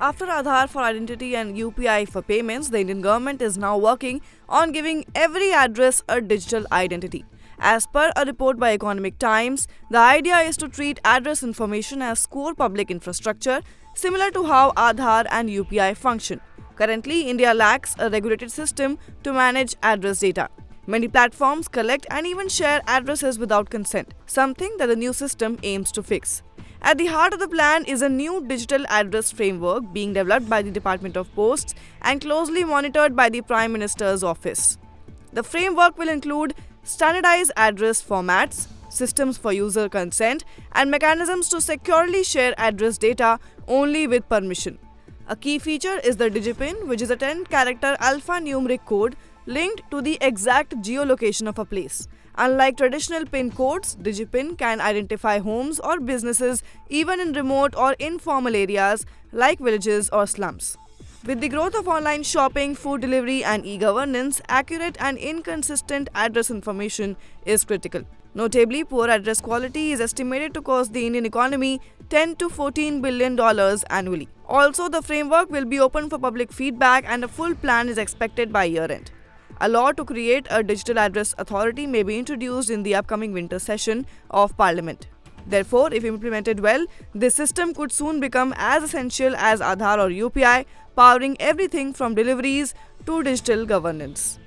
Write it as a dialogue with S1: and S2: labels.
S1: After Aadhaar for identity and UPI for payments, the Indian government is now working on giving every address a digital identity. As per a report by Economic Times, the idea is to treat address information as core public infrastructure, similar to how Aadhaar and UPI function. Currently, India lacks a regulated system to manage address data. Many platforms collect and even share addresses without consent, something that the new system aims to fix. At the heart of the plan is a new digital address framework being developed by the Department of Posts and closely monitored by the Prime Minister's office. The framework will include standardized address formats, systems for user consent, and mechanisms to securely share address data only with permission. A key feature is the DigiPin, which is a 10-character alphanumeric code linked to the exact geolocation of a place. Unlike traditional PIN codes, DigiPin can identify homes or businesses even in remote or informal areas like villages or slums. With the growth of online shopping, food delivery, and e-governance, accurate and inconsistent address information is critical. Notably, poor address quality is estimated to cost the Indian economy $10 to $14 billion annually. Also, the framework will be open for public feedback and a full plan is expected by year-end. A law to create a digital address authority may be introduced in the upcoming winter session of Parliament. Therefore, if implemented well, this system could soon become as essential as Aadhaar or UPI, powering everything from deliveries to digital governance.